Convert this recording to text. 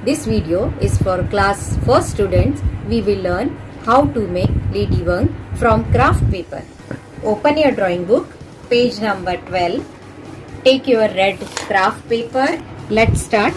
This video is for class 4 students. We will learn how to make ladybug from craft paper. Open your drawing book, page number 12. Take your red craft paper. Let's start.